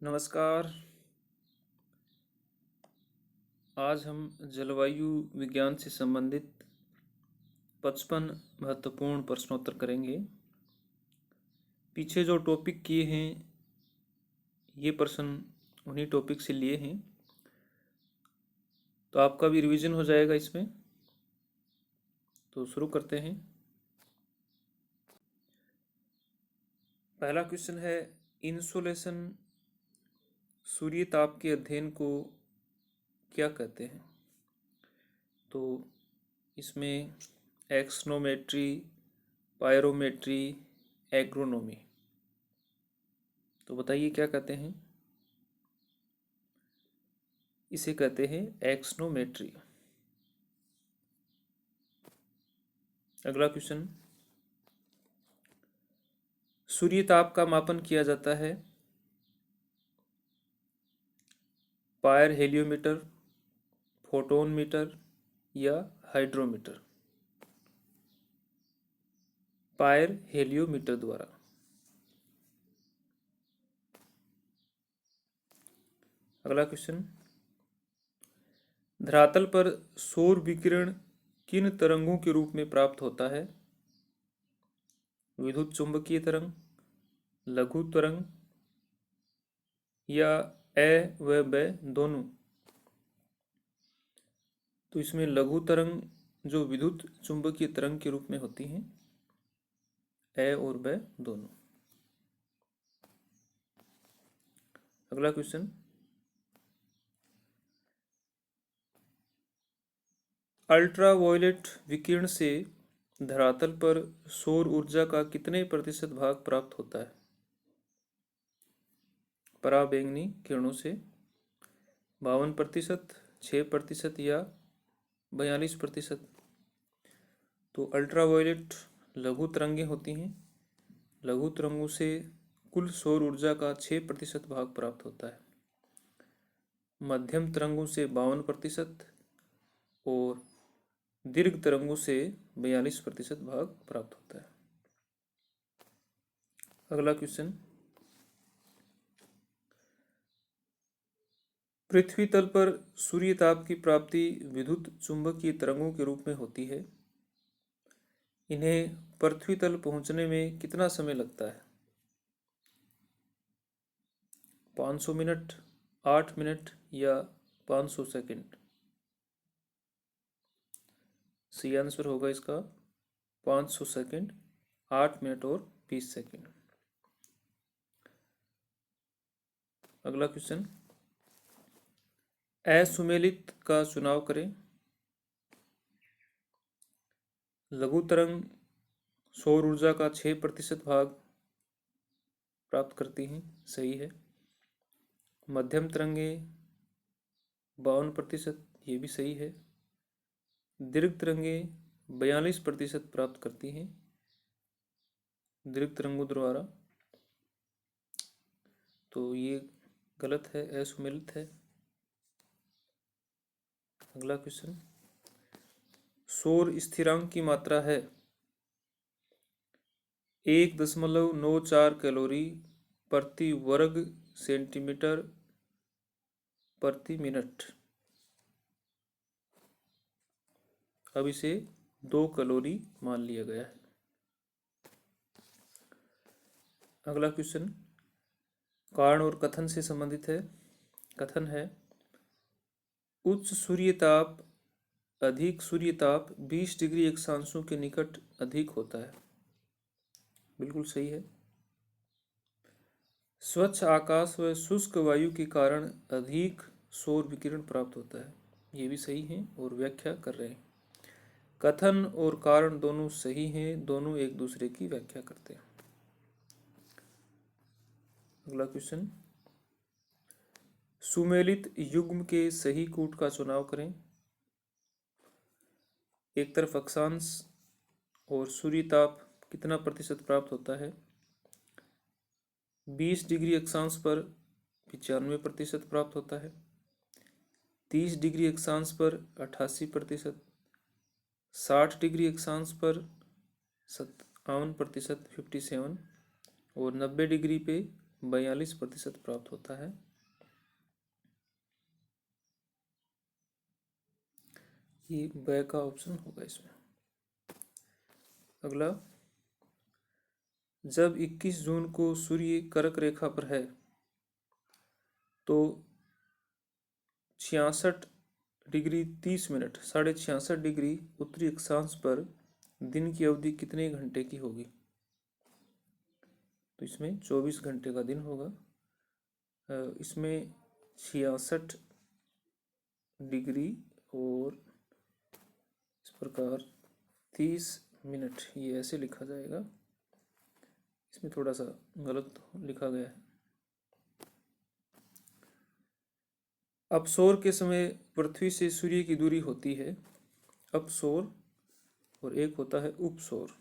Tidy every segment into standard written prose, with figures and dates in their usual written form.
नमस्कार। आज हम जलवायु विज्ञान से संबंधित 55 महत्वपूर्ण प्रश्नोत्तर करेंगे। पीछे जो टॉपिक किए हैं ये प्रश्न उन्हीं टॉपिक से लिए हैं, तो आपका भी रिवीजन हो जाएगा इसमें। तो शुरू करते हैं। पहला क्वेश्चन है, इंसोलेशन सूर्य ताप के अध्ययन को क्या कहते हैं? तो इसमें एक्सोनोमेट्री, पायरोमेट्री, एग्रोनॉमी, तो बताइए क्या कहते हैं? इसे कहते हैं एक्सोनोमेट्री। अगला क्वेश्चन, सूर्य ताप का मापन किया जाता है पायर हेलियोमीटर, फोटोन मीटर या हाइड्रोमीटर? पायर हेलियोमीटर द्वारा। अगला क्वेश्चन, धरातल पर सौर विकिरण किन तरंगों के रूप में प्राप्त होता है? विद्युत चुंबकीय तरंग, लघु तरंग या ए व ब दोनों? तो इसमें लघु तरंग जो विद्युत चुंबकीय तरंग के रूप में होती हैं, ए और ब दोनों। अगला क्वेश्चन, अल्ट्रावायलेट विकिरण से धरातल पर सौर ऊर्जा का कितने प्रतिशत भाग प्राप्त होता है? पराबैंगनी किरणों से 52%, 6% या 42%? तो अल्ट्रावायलेट लघु तरंगें होती हैं। लघु तरंगों से कुल सौर ऊर्जा का 6% भाग प्राप्त होता है। मध्यम तरंगों से 52% और दीर्घ तरंगों से 42% भाग प्राप्त होता है। अगला क्वेश्चन, पृथ्वी तल पर सूर्य ताप की प्राप्ति विद्युत चुंबकीय तरंगों के रूप में होती है। इन्हें पृथ्वी तल पहुंचने में कितना समय लगता है? 500 मिनट, 8 मिनट या 500 सेकंड? सही आंसर होगा इसका 500 सेकंड, 8 मिनट और 20 सेकंड। अगला क्वेश्चन, असुमेलित का चुनाव करें। लघु तरंग सौर ऊर्जा का 6% भाग प्राप्त करती हैं, सही है। मध्यम तरंगे 52%, ये भी सही है। दीर्घ तरंगे 42% प्राप्त करती हैं दीर्घ तरंगों द्वारा, तो ये गलत है, असुमेलित है। अगला क्वेश्चन, सौर स्थिरांक की मात्रा है 1.94 कैलोरी प्रति वर्ग सेंटीमीटर प्रति मिनट। अब इसे 2 कैलोरी मान लिया गया है। अगला क्वेश्चन कारण और कथन से संबंधित है। कथन है, उच्च सूर्य ताप अधिक सूर्य ताप 20 डिग्री अक्षांशों के निकट अधिक होता है। बिल्कुल सही है। स्वच्छ आकाश व शुष्क वायु के कारण अधिक सौर विकिरण प्राप्त होता है, ये भी सही है और व्याख्या कर रहे हैं। कथन और कारण दोनों सही हैं, दोनों एक दूसरे की व्याख्या करते हैं। अगला क्वेश्चन, सुमेलित युग्म के सही कूट का चुनाव करें। एक तरफ अक्षांश और सूर्य ताप कितना प्रतिशत प्राप्त होता है? 20 डिग्री अक्षांश पर 95% प्राप्त होता है। 30 डिग्री अक्षांश पर 88%, 60 डिग्री अक्षांश पर 57%, 57, और 90 डिग्री पे 42% प्राप्त होता है। ये ब का ऑप्शन होगा इसमें। अगला, जब 21 जून को सूर्य कर्क रेखा पर है तो 66 डिग्री 30 मिनट 66.5 डिग्री उत्तरी अक्षांश पर दिन की अवधि कितने घंटे की होगी? तो इसमें 24 घंटे का दिन होगा। इसमें 66 डिग्री और इस प्रकार 30 मिनट, ये ऐसे लिखा जाएगा। इसमें थोड़ा सा गलत लिखा गया है। अपसौर के समय पृथ्वी से सूर्य की दूरी होती है अपसौर, और एक होता है उपसौर।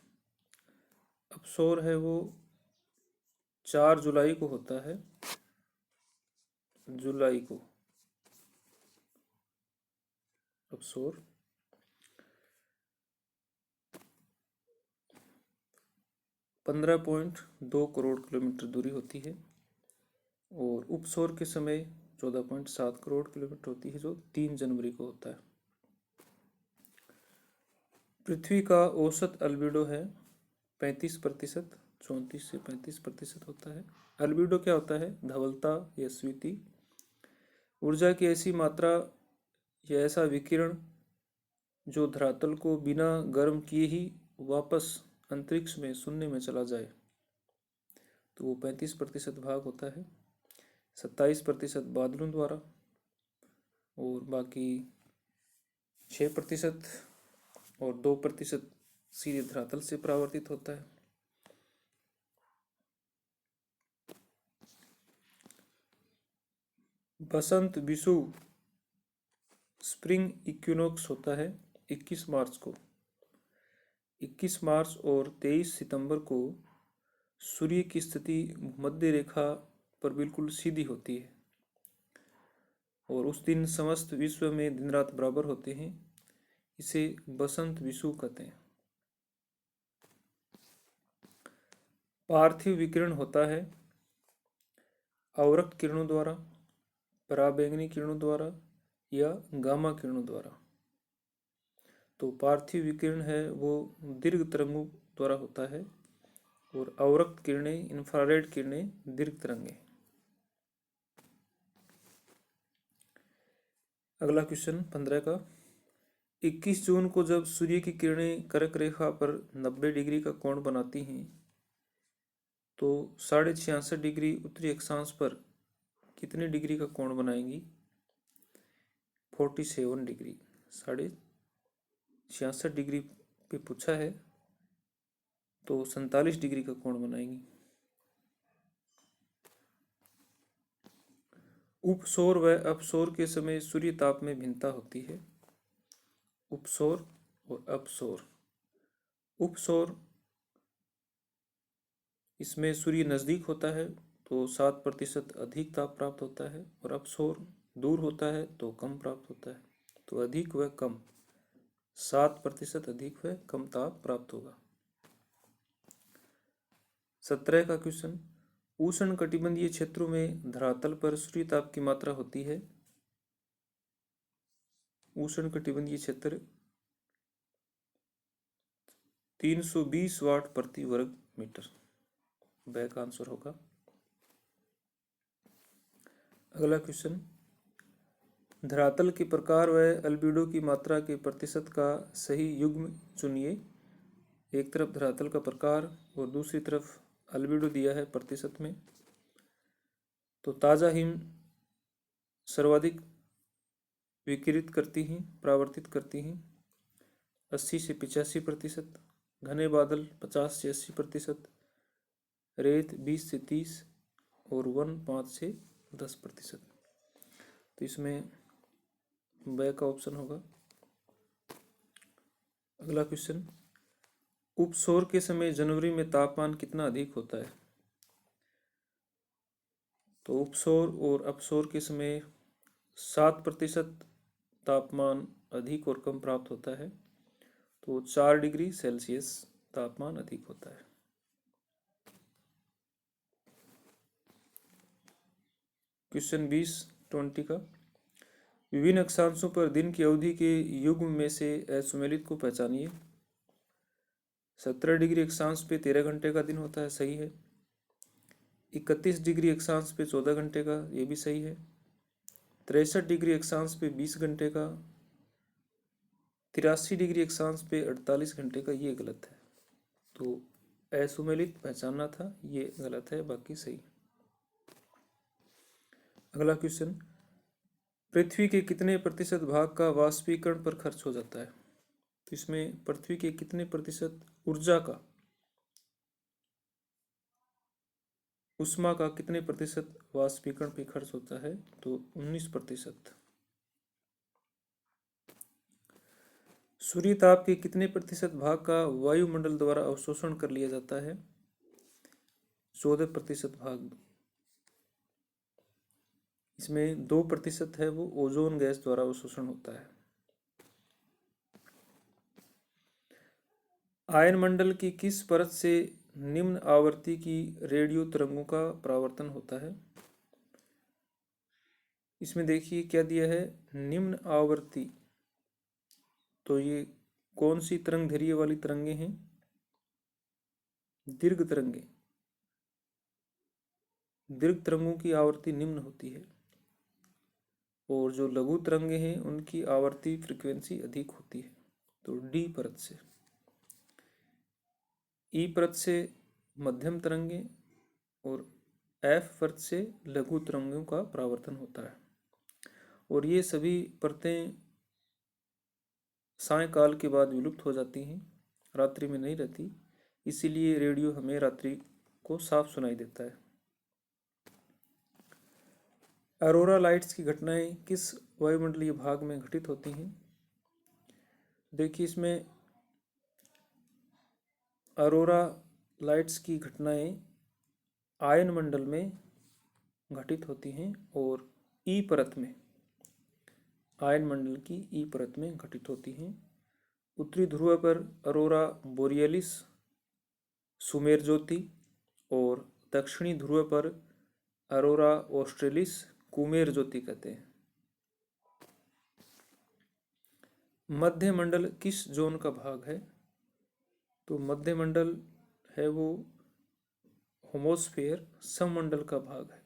अपसौर है वो 4 जुलाई को होता है, जुलाई को अपसौर। 15.2 करोड़ किलोमीटर दूरी होती है, और उपसौर के समय 14.7 करोड़ किलोमीटर होती है, जो 3 जनवरी को होता है। पृथ्वी का औसत अल्बिडो है 35%, 34 से 35% होता है। अल्बिडो क्या होता है? धवलता या स्वीति, ऊर्जा की ऐसी मात्रा या ऐसा विकिरण जो धरातल को बिना गर्म किए ही वापस अंतरिक्ष में शून्य में चला जाए, तो वो 35% भाग होता है। 27% बादलों द्वारा, और बाकी 6% और 2% सीधे धरातल से परावर्तित होता है। बसंत विषु स्प्रिंग इक्विनोक्स होता है 21 मार्च को। 21 मार्च और 23 सितंबर को सूर्य की स्थिति मध्य रेखा पर बिल्कुल सीधी होती है, और उस दिन समस्त विश्व में दिन रात बराबर होते हैं। इसे बसंत विषुव कहते हैं। पार्थिव विकिरण होता है अवरक्त किरणों द्वारा, पराबैंगनी किरणों द्वारा या गामा किरणों द्वारा। तो पार्थिव विकिरण है वो दीर्घ तरंगों द्वारा होता है, और अवरक्त किरणें, इंफ्रारेड किरणें दीर्घ तरंगे। अगला क्वेश्चन 15 का, 21 जून को जब सूर्य की किरणें कर्क रेखा पर 90 डिग्री का कोण बनाती हैं तो 66.5 डिग्री उत्तरी अक्षांश पर कितने डिग्री का कोण बनाएंगी? 47 डिग्री। 66.5 डिग्री पे पूछा है, तो 47 डिग्री का कोण बनाएंगी। उपसौर व अपसौर के समय सूर्य ताप में भिन्नता होती है। उपसौर और अपसौर। उपसौर, इसमें सूर्य नज़दीक होता है तो 7% अधिक ताप प्राप्त होता है, और अपसौर दूर होता है तो कम प्राप्त होता है। तो अधिक व कम, 7% अधिक व कम ताप प्राप्त होगा। 17 का क्वेश्चन, उष्ण कटिबंधीय क्षेत्रों में धरातल पर सूर्य ताप की मात्रा होती है। उष्ण कटिबंधीय क्षेत्र 320 वाट प्रति वर्ग मीटर। ब का आंसर होगा। अगला क्वेश्चन, धरातल के प्रकार व अल्बिडो की मात्रा के प्रतिशत का सही युग्म चुनिए। एक तरफ धरातल का प्रकार और दूसरी तरफ अल्बिडो दिया है प्रतिशत में। तो ताज़ा हिम सर्वाधिक विकिरित करती हैं, परावर्तित करती हैं 80 से 85%, घने बादल 50 से 80%, रेत 20 से 30 और वन 5 से 10%। तो इसमें ब का ऑप्शन होगा। अगला क्वेश्चन, उपसौर के समय जनवरी में तापमान कितना अधिक होता है? तो उपसौर और अपसौर के समय 7% तापमान अधिक और कम प्राप्त होता है, तो 4 डिग्री सेल्सियस तापमान अधिक होता है। क्वेश्चन 20 का विभिन्न अक्षांशों पर दिन की अवधि के युग्म में से असुमेलित को पहचानिए। 17 डिग्री अक्षांश पे 13 घंटे का दिन होता है, सही है। 31 डिग्री अक्षांश पे 14 घंटे का, ये भी सही है। 63 डिग्री अक्षांश पे 20 घंटे का, 83 डिग्री अक्षांश पे 48 घंटे का, ये गलत है। तो असुमेलित पहचानना था, ये गलत है, बाकी सही। अगला क्वेश्चन, पृथ्वी के कितने प्रतिशत भाग का वाष्पीकरण पर खर्च हो जाता है? तो इसमें पृथ्वी के कितने प्रतिशत ऊर्जा का, उष्मा का कितने प्रतिशत वाष्पीकरण पे खर्च होता है? तो 19%। सूर्य ताप के कितने प्रतिशत भाग का वायुमंडल द्वारा अवशोषण कर लिया जाता है? 14% भाग। इसमें 2% है वो ओजोन गैस द्वारा अवशोषण होता है। आयनमंडल की किस परत से निम्न आवृत्ति की रेडियो तरंगों का परावर्तन होता है? इसमें देखिए क्या दिया है, निम्न आवृत्ति। तो ये कौन सी तरंग दैर्ध्य वाली तरंगे हैं? दीर्घ तरंगे। दीर्घ तरंगों की आवृत्ति निम्न होती है और जो लघु तरंगे हैं उनकी आवृत्ति फ्रीक्वेंसी अधिक होती है। तो डी परत से। ई परत से मध्यम तरंगे और एफ परत से लघु तरंगों का परावर्तन होता है। और ये सभी परतें सायंकाल के बाद विलुप्त हो जाती हैं, रात्रि में नहीं रहती, इसीलिए रेडियो हमें रात्रि को साफ सुनाई देता है। अरोरा लाइट्स की घटनाएं किस वायुमंडलीय भाग में घटित होती हैं? देखिए इसमें अरोरा लाइट्स की घटनाएं आयनमंडल में घटित होती हैं और ई परत में, आयनमंडल की ई परत में घटित होती हैं। उत्तरी ध्रुव पर अरोरा बोरियलिस सुमेर ज्योति और दक्षिणी ध्रुव पर अरोरा ऑस्ट्रेलिस कुमेर ज्योति कहते हैं। मध्य मंडल किस जोन का भाग है? तो मध्य मंडल है वो होमोस्फेयर सममंडल का भाग है।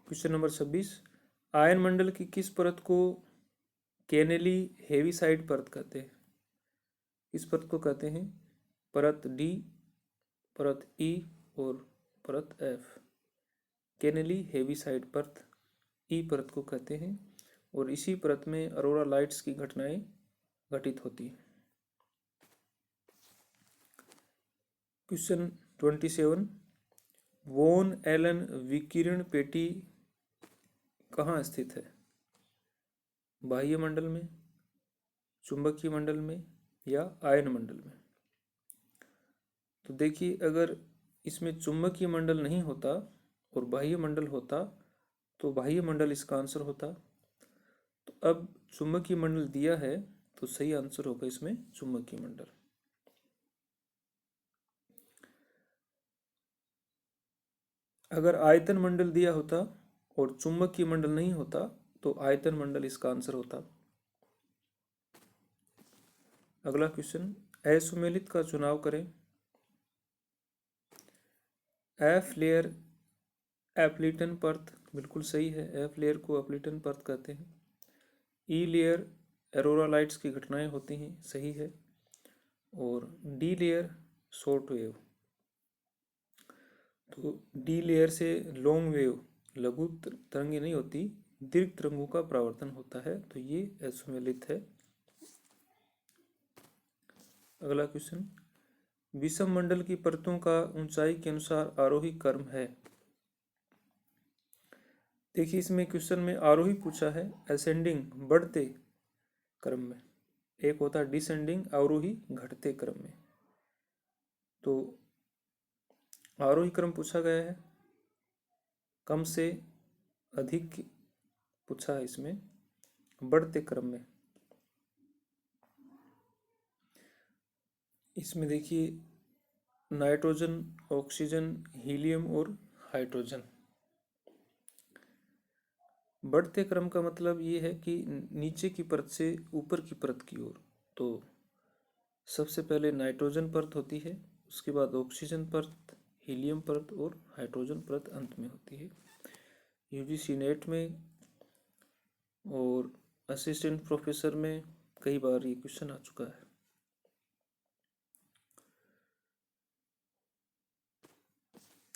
क्वेश्चन नंबर 26, आयनमंडल की किस परत को केनेली हेविसाइड परत कहते हैं? इस परत को कहते हैं परत डी, परत ई और परत एफ। केनेली हेविसाइड परत ई परत को कहते हैं और इसी परत में अरोरा लाइट्स की घटनाएं घटित होती हैं। क्वेश्चन 27, वोन एलन विकिरण पेटी कहाँ स्थित है? बाह्य मंडल में, चुंबकीय मंडल में या आयन मंडल में? तो देखिए अगर इसमें चुंबकीय मंडल नहीं होता और बाह्य मंडल होता तो बाह्य मंडल इसका आंसर होता। तो अब चुंबकीय मंडल दिया है तो सही आंसर होगा इसमें चुंबकीय मंडल। अगर आयतन मंडल दिया होता और चुंबकीय मंडल नहीं होता तो आयतन मंडल इसका आंसर होता। अगला क्वेश्चन, असुमेलित का चुनाव करें। एफ लेयर एप्लिटन परत बिल्कुल सही है, एफ लेयर को एप्लिटन परत कहते हैं। ई लेयर एरोरा लाइट्स की घटनाएं होती हैं, सही है। और डी लेयर शॉर्ट वेव। तो डी लेयर से लॉन्ग वेव लघु तरंगे नहीं होती, दीर्घ तरंगों का परावर्तन होता है, तो ये असुमेलित है। अगला क्वेश्चन, विषम मंडल की परतों का ऊंचाई के अनुसार आरोही क्रम है। देखिए इसमें क्वेश्चन में आरोही पूछा है, असेंडिंग बढ़ते क्रम में, एक होता है डिसेंडिंग आरोही घटते क्रम में। तो आरोही क्रम पूछा गया है, कम से अधिक पूछा है इसमें, बढ़ते क्रम में। इसमें देखिए नाइट्रोजन, ऑक्सीजन, हीलियम और हाइड्रोजन। बढ़ते क्रम का मतलब ये है कि नीचे की परत से ऊपर की परत की ओर। तो सबसे पहले नाइट्रोजन परत होती है, उसके बाद ऑक्सीजन परत, हीलियम परत और हाइड्रोजन परत अंत में होती है। यूजीसी नेट में और असिस्टेंट प्रोफेसर में कई बार ये क्वेश्चन आ चुका है।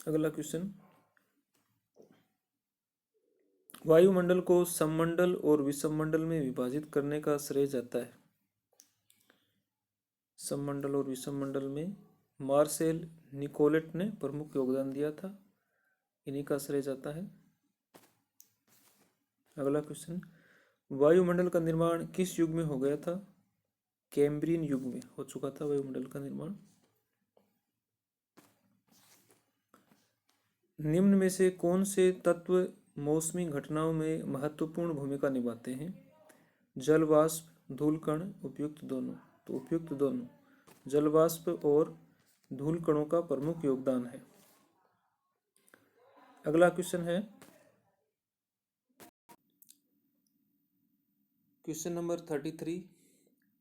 अगला क्वेश्चन, वायुमंडल को सममंडल और विषममंडल में विभाजित करने का श्रेय जाता है। सममंडल और विषममंडल में मार्सेल निकोलेट ने प्रमुख योगदान दिया था, इन्हीं का श्रेय जाता है। अगला क्वेश्चन, वायुमंडल का निर्माण किस युग में हो गया था? कैम्ब्रियन युग में हो चुका था वायुमंडल का निर्माण। निम्न में से कौन से तत्व मौसमी घटनाओं में महत्वपूर्ण भूमिका निभाते हैं? जल वाष्प, धूल कण, उपयुक्त दोनों। तो उपयुक्त दोनों, जल वाष्प और धूल कणों का प्रमुख योगदान है। अगला क्वेश्चन है क्वेश्चन नंबर 33,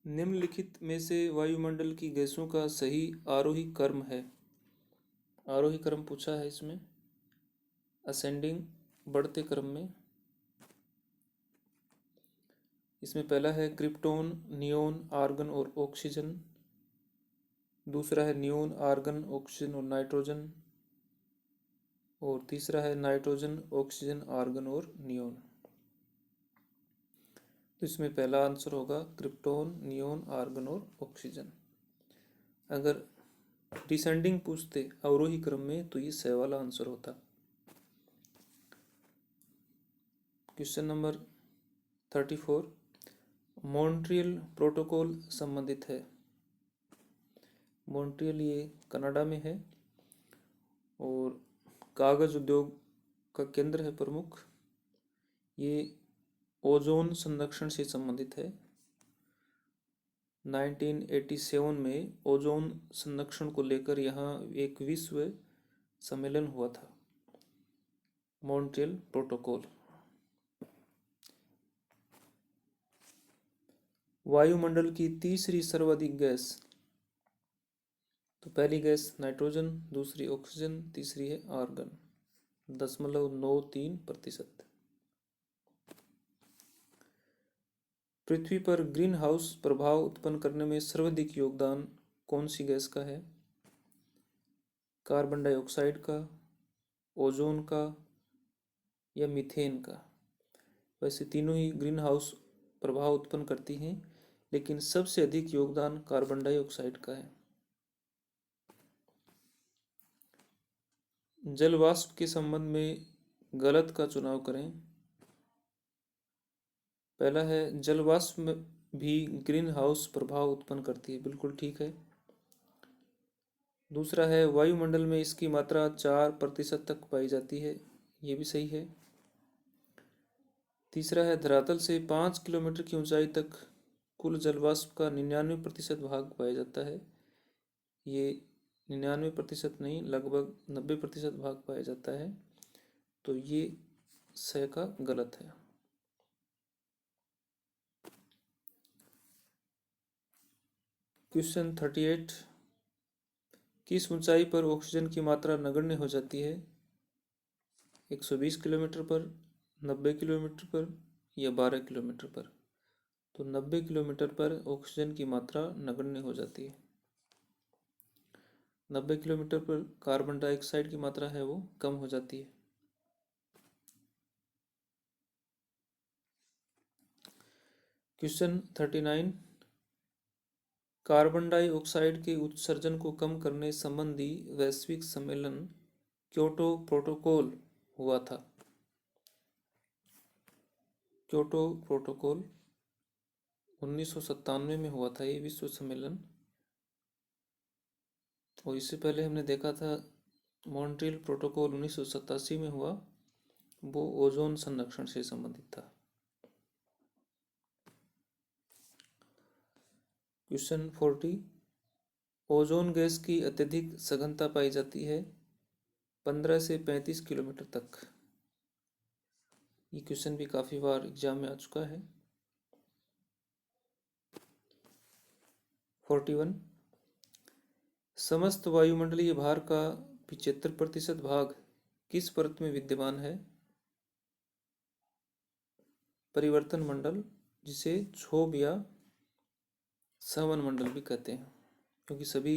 निम्नलिखित में से वायुमंडल की गैसों का सही आरोही क्रम है। आरोही क्रम पूछा है इसमें, असेंडिंग, बढ़ते क्रम में। इसमें पहला है क्रिप्टॉन, नियोन, आर्गन और ऑक्सीजन। दूसरा है नियोन, आर्गन, ऑक्सीजन और नाइट्रोजन। और तीसरा है नाइट्रोजन, ऑक्सीजन, आर्गन और नियोन। तो इसमें पहला आंसर होगा क्रिप्टॉन, नियोन, आर्गन और ऑक्सीजन। अगर डिसेंडिंग पूछते अवरोही क्रम में तो ये सही वाला आंसर होता। क्वेश्चन नंबर 34, मॉन्ट्रियल प्रोटोकॉल संबंधित है। मॉन्ट्रियल ये कनाडा में है और कागज उद्योग का केंद्र है प्रमुख। ये ओजोन संरक्षण से संबंधित है। 1987 में ओजोन संरक्षण को लेकर यहाँ एक विश्व सम्मेलन हुआ था, मॉन्ट्रियल प्रोटोकॉल। वायुमंडल की तीसरी सर्वाधिक गैस, तो पहली गैस नाइट्रोजन, दूसरी ऑक्सीजन, तीसरी है आर्गन, 0.93%। पृथ्वी पर ग्रीन हाउस प्रभाव उत्पन्न करने में सर्वाधिक योगदान कौन सी गैस का है? कार्बन डाइऑक्साइड का, ओजोन का या मीथेन का? वैसे तीनों ही ग्रीन हाउस प्रभाव उत्पन्न करती हैं, लेकिन सबसे अधिक योगदान कार्बन डाइऑक्साइड का है। जल वाष्प के संबंध में गलत का चुनाव करें। पहला है जल वाष्प भी ग्रीन हाउस प्रभाव उत्पन्न करती है, बिल्कुल ठीक है। दूसरा है वायुमंडल में इसकी मात्रा 4% तक पाई जाती है, ये भी सही है। तीसरा है धरातल से 5 किलोमीटर की ऊंचाई तक कुल जल वाष्प का 99% भाग पाया जाता है, ये 99% नहीं, लगभग 90% भाग पाया जाता है, तो ये सही का गलत है। क्वेश्चन 38, किस ऊंचाई पर ऑक्सीजन की मात्रा नगण्य हो जाती है? 120 किलोमीटर पर, 90 किलोमीटर पर या 12 किलोमीटर पर? तो 90 किलोमीटर पर ऑक्सीजन की मात्रा नगण्य हो जाती है। 90 किलोमीटर पर कार्बन डाइऑक्साइड की मात्रा है वो कम हो जाती है। क्वेश्चन 39, कार्बन डाइऑक्साइड के उत्सर्जन को कम करने संबंधी वैश्विक सम्मेलन क्योटो प्रोटोकॉल हुआ था। क्योटो प्रोटोकॉल 1997 में हुआ था ये विश्व सम्मेलन, और इससे पहले हमने देखा था मॉन्ट्रियल प्रोटोकॉल 1987 में हुआ, वो ओजोन संरक्षण से संबंधित था। क्वेश्चन 40, ओजोन गैस की अत्यधिक सघनता पाई जाती है 15 से 35 किलोमीटर तक। ये क्वेश्चन भी काफ़ी बार एग्जाम में आ चुका है। 41 समस्त वायुमंडलीय भार का 75% भाग किस परत में विद्यमान है? परिवर्तन मंडल, जिसे क्षोभ या संवहन मंडल भी कहते हैं, क्योंकि सभी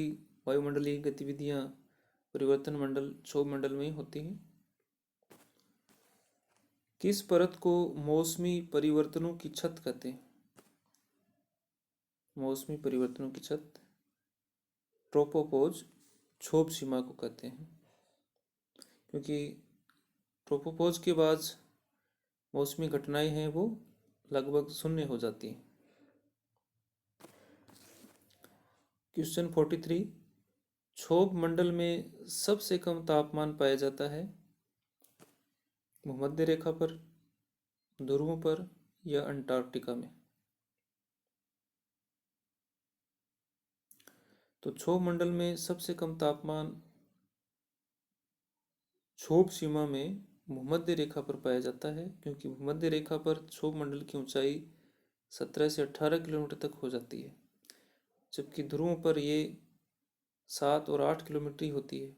वायुमंडलीय गतिविधियां परिवर्तन मंडल, क्षोभ मंडल में ही होती हैं। किस परत को मौसमी परिवर्तनों की छत कहते हैं? मौसमी परिवर्तनों की छत ट्रोपोपोज क्षोभ सीमा को कहते हैं, क्योंकि ट्रोपोपोज के बाद मौसमी घटनाएं हैं वो लगभग शून्य हो जाती हैं। क्वेश्चन 43 क्षोभ मंडल में सबसे कम तापमान पाया जाता है भूमध्य रेखा पर, ध्रुवों पर या अंटार्कटिका में? तो क्षोभ मंडल में सबसे कम तापमान क्षोभ सीमा में भूमध्य रेखा पर पाया जाता है, क्योंकि भूमध्य रेखा पर क्षोभ मंडल की ऊंचाई 17 से 18 किलोमीटर तक हो जाती है, जबकि ध्रुवों पर ये 7 और 8 किलोमीटर ही होती है।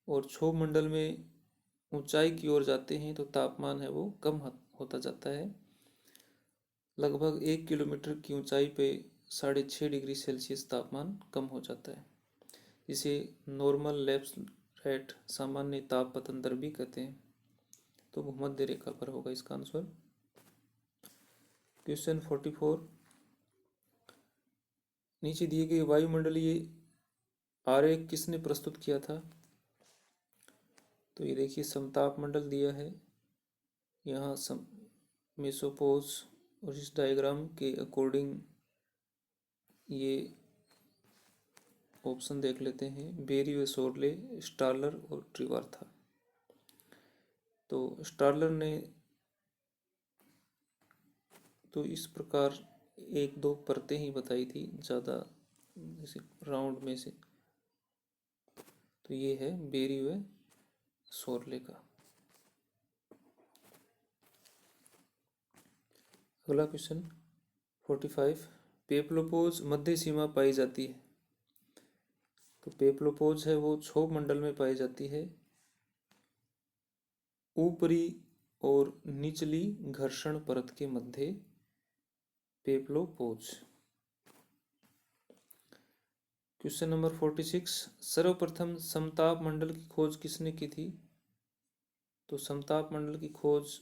और क्षोभ मंडल में ऊंचाई की ओर जाते हैं तो तापमान है वो कम होता जाता है। लगभग 1 किलोमीटर की ऊंचाई पे 6.5 डिग्री सेल्सियस तापमान कम हो जाता है, जिसे नॉर्मल लैप्स रेट, सामान्य ताप पतन दर भी कहते हैं। तो भूमध्य रेखा पर होगा इसका आंसर। क्वेश्चन 44 नीचे दिए गए वायुमंडलीय आरेख किसने प्रस्तुत किया था? तो ये देखिए समताप मंडल दिया है यहाँ मेसोपोज, और इस डायग्राम के अकॉर्डिंग ये ऑप्शन देख लेते हैं, बेरी व सोरले, स्टार्लर और ट्रिवार्था। तो स्टार्लर ने तो इस प्रकार एक दो परतें ही बताई थी ज़्यादा, जैसे राउंड में से, तो ये है बेरी व सोरले का। अगला क्वेश्चन 45 पेप्लोपोज मध्य सीमा पाई जाती है? तो पेप्लोपोज है वो क्षोभ मंडल में पाई जाती है, ऊपरी और निचली घर्षण परत के मध्य पेप्लोपोज। क्वेश्चन नंबर 46 सर्वप्रथम समताप मंडल की खोज किसने की थी? तो समताप मंडल की खोज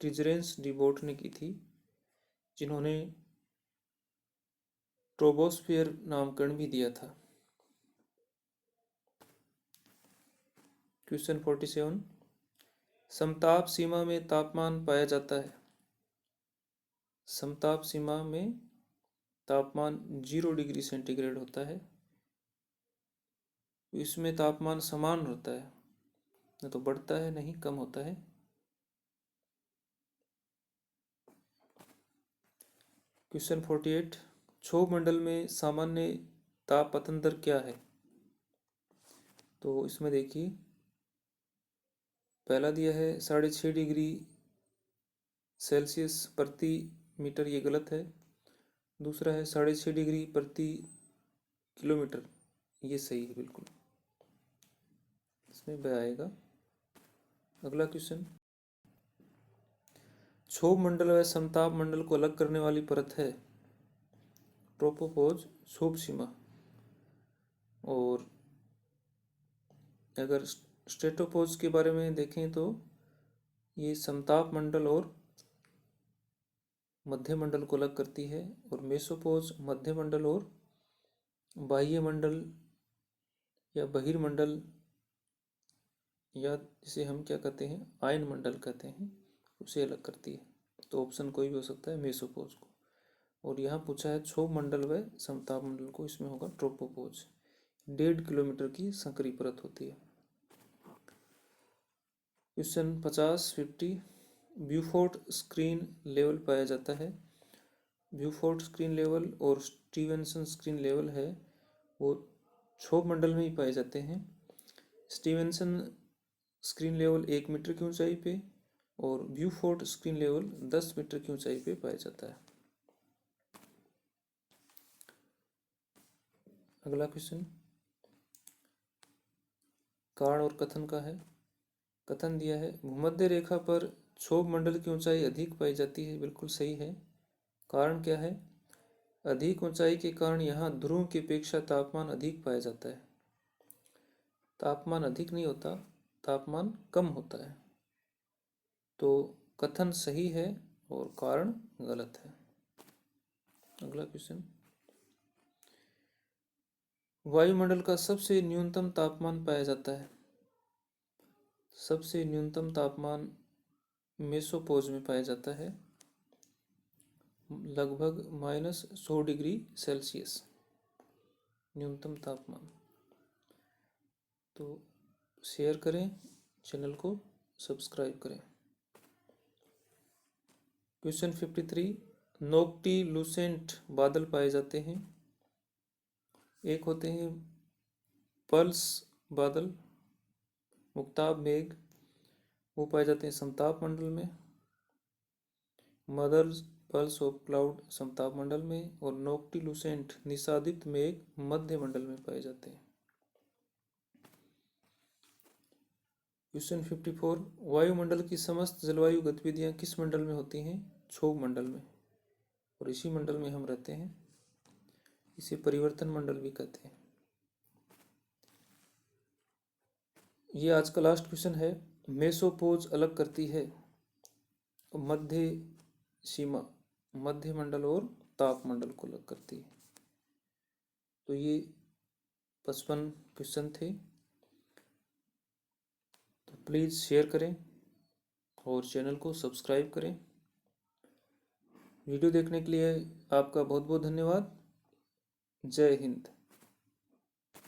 टिजरेंस डिबोट ने की थी, जिन्होंने ट्रोबोस्फियर नामकरण भी दिया था। क्वेश्चन 47 समताप सीमा में तापमान पाया जाता है? समताप सीमा में तापमान 0 डिग्री सेंटीग्रेड होता है। इसमें तापमान समान होता है, न तो बढ़ता है नहीं कम होता है। क्वेश्चन 48 क्षोभ मंडल में सामान्य ताप पतन दर क्या है? तो इसमें देखिए पहला दिया है 6.5 डिग्री सेल्सियस प्रति मीटर, ये गलत है। दूसरा है 6.5 डिग्री प्रति किलोमीटर, ये सही है बिल्कुल, इसमें वह आएगा। अगला क्वेश्चन क्षोभ मंडल व समताप मंडल को अलग करने वाली परत है ट्रोपोपोज क्षोभ सीमा। और अगर स्ट्रेटोपोज के बारे में देखें तो ये समताप मंडल और मध्य मंडल को अलग करती है, और मेसोपोज मध्य मंडल और बाह्य मंडल या बहिर्मंडल, या जिसे हम क्या कहते हैं आयन मंडल कहते हैं, उसे अलग करती है। तो ऑप्शन कोई भी हो सकता है मेसोपोज को। और यहाँ पूछा है क्षोभ मंडल व समताप मंडल को, इसमें होगा ट्रोपोपोज। 1.5 किलोमीटर की संकरी परत होती है। क्वेश्चन 50 ब्यूफोर्ट स्क्रीन लेवल पाया जाता है? ब्यूफोर्ट स्क्रीन लेवल और स्टीवेंसन स्क्रीन लेवल है वो क्षोभ मंडल में ही पाए जाते हैं। स्टीवेंसन स्क्रीन लेवल 1 मीटर की ऊंचाई पे और ब्यूफोर्ट स्क्रीन लेवल 10 मीटर की ऊंचाई पे पाया जाता है। अगला क्वेश्चन कारण और कथन का है। कथन दिया है भूमध्य रेखा पर क्षोभ मंडल की ऊंचाई अधिक पाई जाती है। बिल्कुल सही है। कारण क्या है? अधिक ऊंचाई के कारण यहाँ ध्रुव की अपेक्षा तापमान अधिक पाया जाता है। तापमान अधिक नहीं होता, तापमान कम होता है। तो कथन सही है और कारण गलत है। अगला क्वेश्चन वायुमंडल का सबसे न्यूनतम तापमान पाया जाता है। सबसे न्यूनतम तापमान मेसोपोज में पाया जाता है, लगभग -100 डिग्री सेल्सियस न्यूनतम तापमान। तो शेयर करें, चैनल को सब्सक्राइब करें। क्वेश्चन 53 नोक्टिलुसेंट बादल पाए जाते हैं। एक होते हैं पल्स बादल, मुक्ताब मेघ, वो पाए जाते हैं समताप मंडल में। मदर पल्स ऑफ क्लाउड समताप मंडल में और नोक्टिलुसेंट निषादित मेघ मध्य मंडल में पाए जाते हैं। क्वेश्चन 54 वायुमंडल की समस्त जलवायु गतिविधियां किस मंडल में होती हैं? क्षोभ मंडल में। और इसी मंडल में हम रहते हैं, इसे परिवर्तन मंडल भी कहते हैं। ये आज का लास्ट क्वेश्चन है। मेसोपोज अलग करती है मध्य सीमा, मध्य मंडल और ताप मंडल को अलग करती है। तो ये 55 क्वेश्चन थे। तो प्लीज़ शेयर करें और चैनल को सब्सक्राइब करें। वीडियो देखने के लिए आपका बहुत बहुत धन्यवाद। जय हिंद।